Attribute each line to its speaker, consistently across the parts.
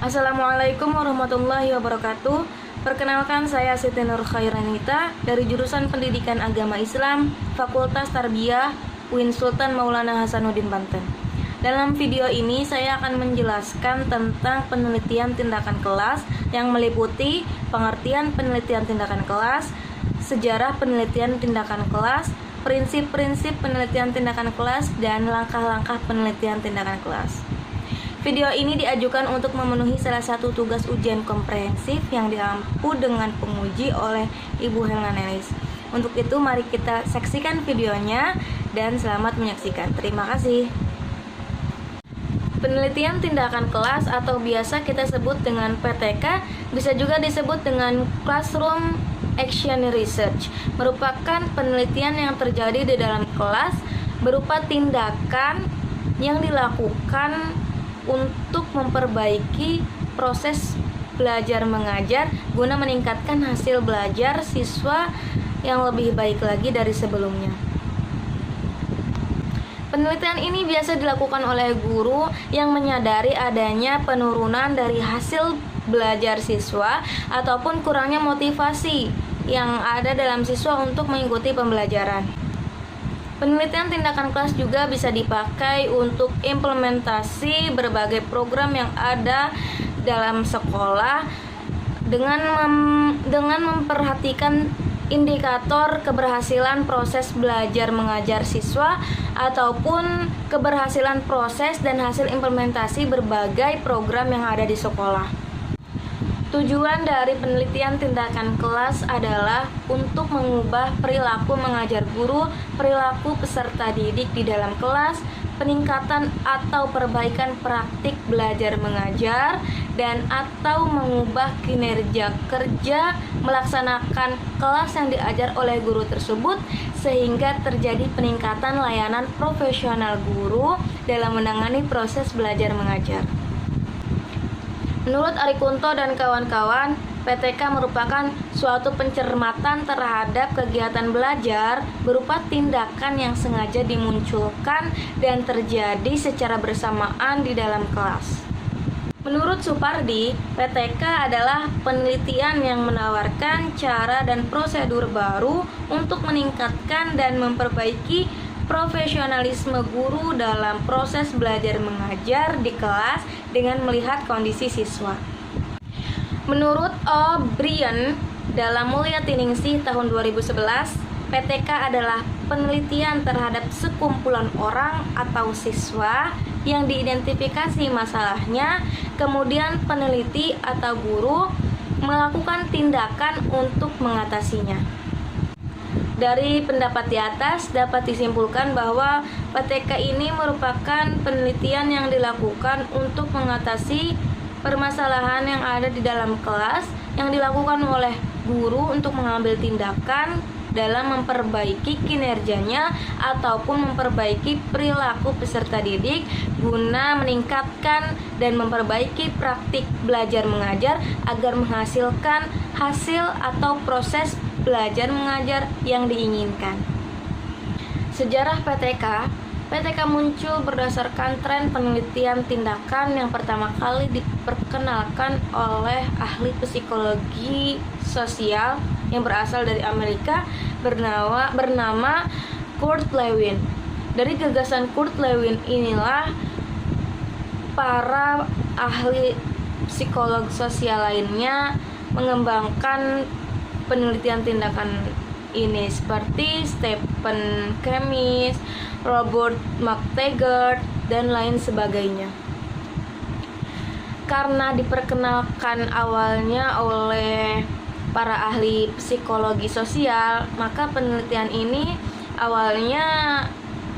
Speaker 1: Assalamualaikum warahmatullahi wabarakatuh. Perkenalkan, saya Siti Nur Khairanita dari jurusan Pendidikan Agama Islam, Fakultas Tarbiyah, UIN Sultan Maulana Hasanuddin Banten. Dalam video ini saya akan menjelaskan tentang penelitian tindakan kelas yang meliputi pengertian penelitian tindakan kelas, sejarah penelitian tindakan kelas, prinsip-prinsip penelitian tindakan kelas, dan langkah-langkah penelitian tindakan kelas. Video ini diajukan untuk memenuhi salah satu tugas ujian komprehensif yang diampu dengan penguji oleh Ibu Helena Nelis. Untuk itu mari kita saksikan videonya dan selamat menyaksikan. Terima kasih. Penelitian tindakan kelas atau biasa kita sebut dengan PTK, bisa juga disebut dengan Classroom Action Research, merupakan penelitian yang terjadi di dalam kelas berupa tindakan yang dilakukan untuk memperbaiki proses belajar mengajar guna meningkatkan hasil belajar siswa yang lebih baik lagi dari sebelumnya. Penelitian ini biasa dilakukan oleh guru yang menyadari adanya penurunan dari hasil belajar siswa ataupun kurangnya motivasi yang ada dalam siswa untuk mengikuti pembelajaran. Penelitian tindakan kelas juga bisa dipakai untuk implementasi berbagai program yang ada dalam sekolah dengan memperhatikan indikator keberhasilan proses belajar mengajar siswa ataupun keberhasilan proses dan hasil implementasi berbagai program yang ada di sekolah. Tujuan dari penelitian tindakan kelas adalah untuk mengubah perilaku mengajar guru, perilaku peserta didik di dalam kelas, peningkatan atau perbaikan praktik belajar mengajar, dan atau mengubah kinerja kerja melaksanakan kelas yang diajar oleh guru tersebut sehingga terjadi peningkatan layanan profesional guru dalam menangani proses belajar mengajar. Menurut Arikunto dan kawan-kawan, PTK merupakan suatu pencermatan terhadap kegiatan belajar berupa tindakan yang sengaja dimunculkan dan terjadi secara bersamaan di dalam kelas. Menurut Supardi, PTK adalah penelitian yang menawarkan cara dan prosedur baru untuk meningkatkan dan memperbaiki profesionalisme guru dalam proses belajar mengajar di kelas dengan melihat kondisi siswa. Menurut O'Brien dalam Mulyatiningsih tahun 2011, PTK adalah penelitian terhadap sekumpulan orang atau siswa yang diidentifikasi masalahnya, kemudian peneliti atau guru melakukan tindakan untuk mengatasinya. Dari pendapat di atas dapat disimpulkan bahwa PTK ini merupakan penelitian yang dilakukan untuk mengatasi permasalahan yang ada di dalam kelas yang dilakukan oleh guru untuk mengambil tindakan dalam memperbaiki kinerjanya ataupun memperbaiki perilaku peserta didik guna meningkatkan dan memperbaiki praktik belajar mengajar agar menghasilkan hasil atau proses belajar mengajar yang diinginkan. Sejarah PTK muncul berdasarkan tren penelitian tindakan yang pertama kali diperkenalkan oleh ahli psikologi sosial yang berasal dari Amerika bernama Kurt Lewin. Dari gagasan Kurt Lewin inilah para ahli psikolog sosial lainnya mengembangkan penelitian tindakan ini seperti Stephen Kemmis, Robert McTaggart, dan lain sebagainya. Karena diperkenalkan awalnya oleh para ahli psikologi sosial, maka penelitian ini awalnya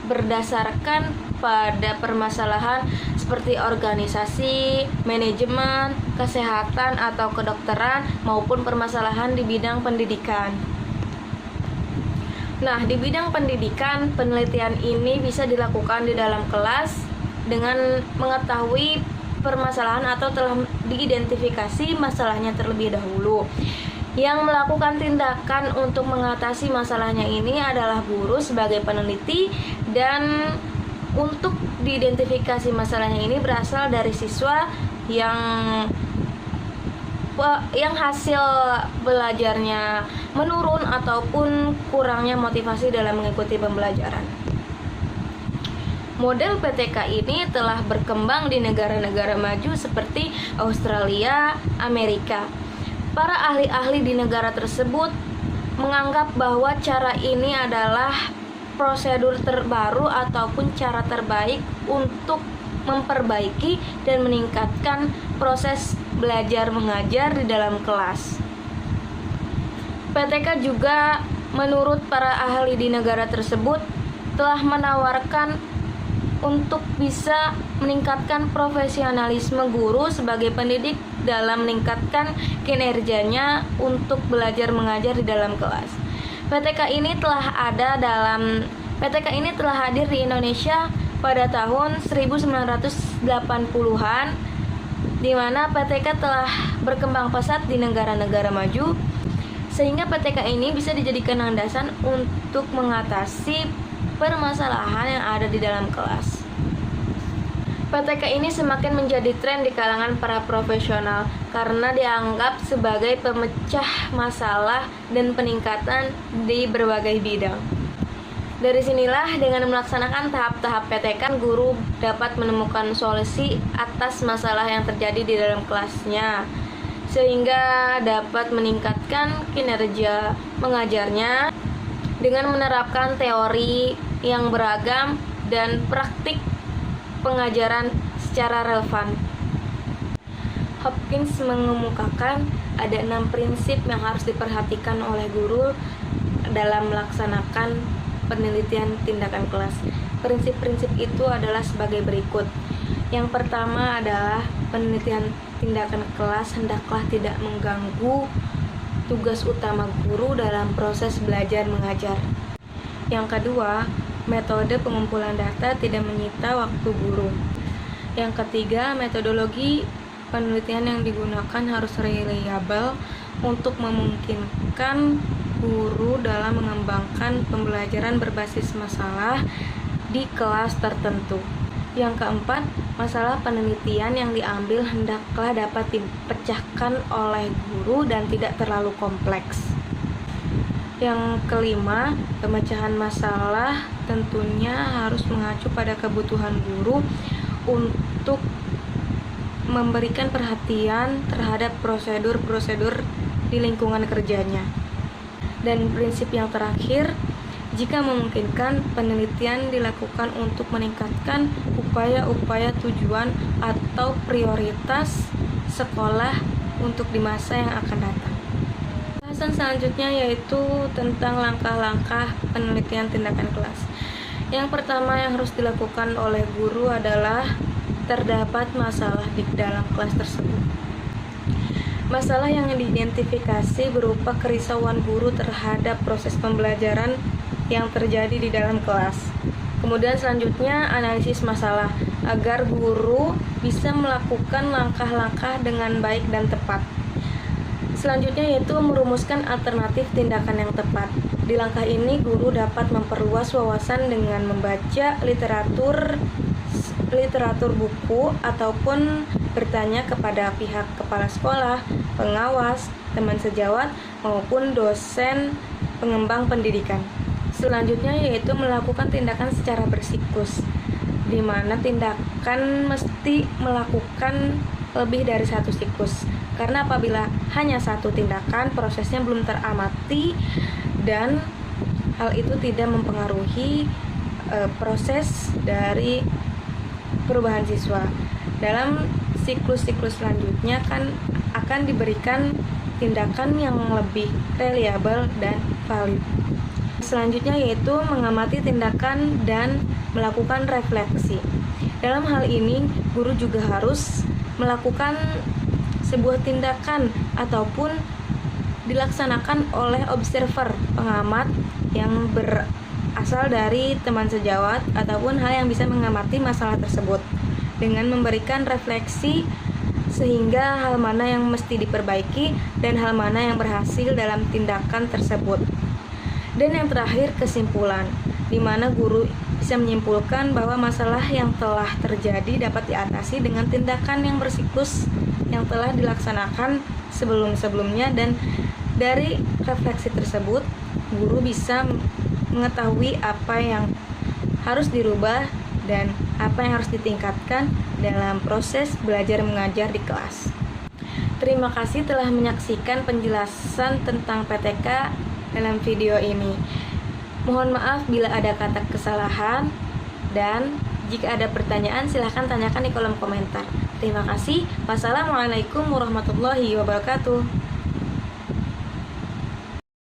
Speaker 1: berdasarkan pada permasalahan seperti organisasi, manajemen, kesehatan atau kedokteran maupun permasalahan di bidang pendidikan. Nah, di bidang pendidikan, penelitian ini bisa dilakukan di dalam kelas dengan mengetahui permasalahan atau telah diidentifikasi masalahnya terlebih dahulu. Yang melakukan tindakan untuk mengatasi masalahnya ini adalah guru sebagai peneliti, dan untuk diidentifikasi masalahnya ini berasal dari siswa yang hasil belajarnya menurun ataupun kurangnya motivasi dalam mengikuti pembelajaran. Model PTK ini telah berkembang di negara-negara maju seperti Australia, Amerika. Para ahli-ahli di negara tersebut menganggap bahwa cara ini adalah prosedur terbaru ataupun cara terbaik untuk memperbaiki dan meningkatkan proses belajar mengajar di dalam kelas. PTK juga menurut para ahli di negara tersebut telah menawarkan untuk bisa meningkatkan profesionalisme guru sebagai pendidik dalam meningkatkan kinerjanya untuk belajar mengajar di dalam kelas. PTK ini telah hadir di Indonesia pada tahun 1980-an, di mana PTK telah berkembang pesat di negara-negara maju, sehingga PTK ini bisa dijadikan landasan untuk mengatasi permasalahan yang ada di dalam kelas. PTK ini semakin menjadi tren di kalangan para profesional karena dianggap sebagai pemecah masalah dan peningkatan di berbagai bidang. Dari sinilah dengan melaksanakan tahap-tahap PTK, guru dapat menemukan solusi atas masalah yang terjadi di dalam kelasnya, sehingga dapat meningkatkan kinerja mengajarnya dengan menerapkan teori yang beragam dan praktik pengajaran secara relevan. Hopkins mengemukakan ada 6 prinsip yang harus diperhatikan oleh guru dalam melaksanakan penelitian tindakan kelas. Prinsip-prinsip itu adalah sebagai berikut. Yang pertama adalah penelitian tindakan kelas hendaklah tidak mengganggu tugas utama guru dalam proses belajar mengajar. Yang kedua, metode pengumpulan data tidak menyita waktu guru. Yang ketiga, metodologi penelitian yang digunakan harus reliable untuk memungkinkan guru dalam mengembangkan pembelajaran berbasis masalah di kelas tertentu. Yang keempat, masalah penelitian yang diambil hendaklah dapat dipecahkan oleh guru dan tidak terlalu kompleks. Yang kelima, pemecahan masalah tentunya harus mengacu pada kebutuhan guru untuk memberikan perhatian terhadap prosedur-prosedur di lingkungan kerjanya. Dan prinsip yang terakhir, jika memungkinkan, penelitian dilakukan untuk meningkatkan upaya-upaya tujuan atau prioritas sekolah untuk di masa yang akan datang. Bahasan selanjutnya yaitu tentang langkah-langkah penelitian tindakan kelas. Yang pertama yang harus dilakukan oleh guru adalah terdapat masalah di dalam kelas tersebut. Masalah yang diidentifikasi berupa kerisauan guru terhadap proses pembelajaran yang terjadi di dalam kelas. Kemudian selanjutnya analisis masalah agar guru bisa melakukan langkah-langkah dengan baik dan tepat. Selanjutnya yaitu merumuskan alternatif tindakan yang tepat. Di langkah ini guru dapat memperluas wawasan dengan membaca literatur buku ataupun bertanya kepada pihak kepala sekolah, pengawas, teman sejawat maupun dosen pengembang pendidikan. Selanjutnya yaitu melakukan tindakan secara bersiklus, di mana tindakan mesti melakukan lebih dari satu siklus. Karena apabila hanya satu tindakan, prosesnya belum teramati dan hal itu tidak mempengaruhi proses dari perubahan siswa. Dalam siklus-siklus selanjutnya akan diberikan tindakan yang lebih reliable dan valid. Selanjutnya yaitu mengamati tindakan dan melakukan refleksi. Dalam hal ini, guru juga harus melakukan sebuah tindakan ataupun dilaksanakan oleh observer, pengamat yang berasal dari teman sejawat ataupun hal yang bisa mengamati masalah tersebut dengan memberikan refleksi sehingga hal mana yang mesti diperbaiki dan hal mana yang berhasil dalam tindakan tersebut. Dan yang terakhir, kesimpulan, di mana guru bisa menyimpulkan bahwa masalah yang telah terjadi dapat diatasi dengan tindakan yang bersiklus yang telah dilaksanakan sebelum-sebelumnya, dan dari refleksi tersebut guru bisa mengetahui apa yang harus dirubah dan apa yang harus ditingkatkan dalam proses belajar mengajar di kelas. Terima kasih telah menyaksikan penjelasan tentang PTK dalam video ini. Mohon maaf bila ada kata kesalahan, dan jika ada pertanyaan silahkan tanyakan di kolom komentar. Terima kasih. Wassalamualaikum warahmatullahi wabarakatuh.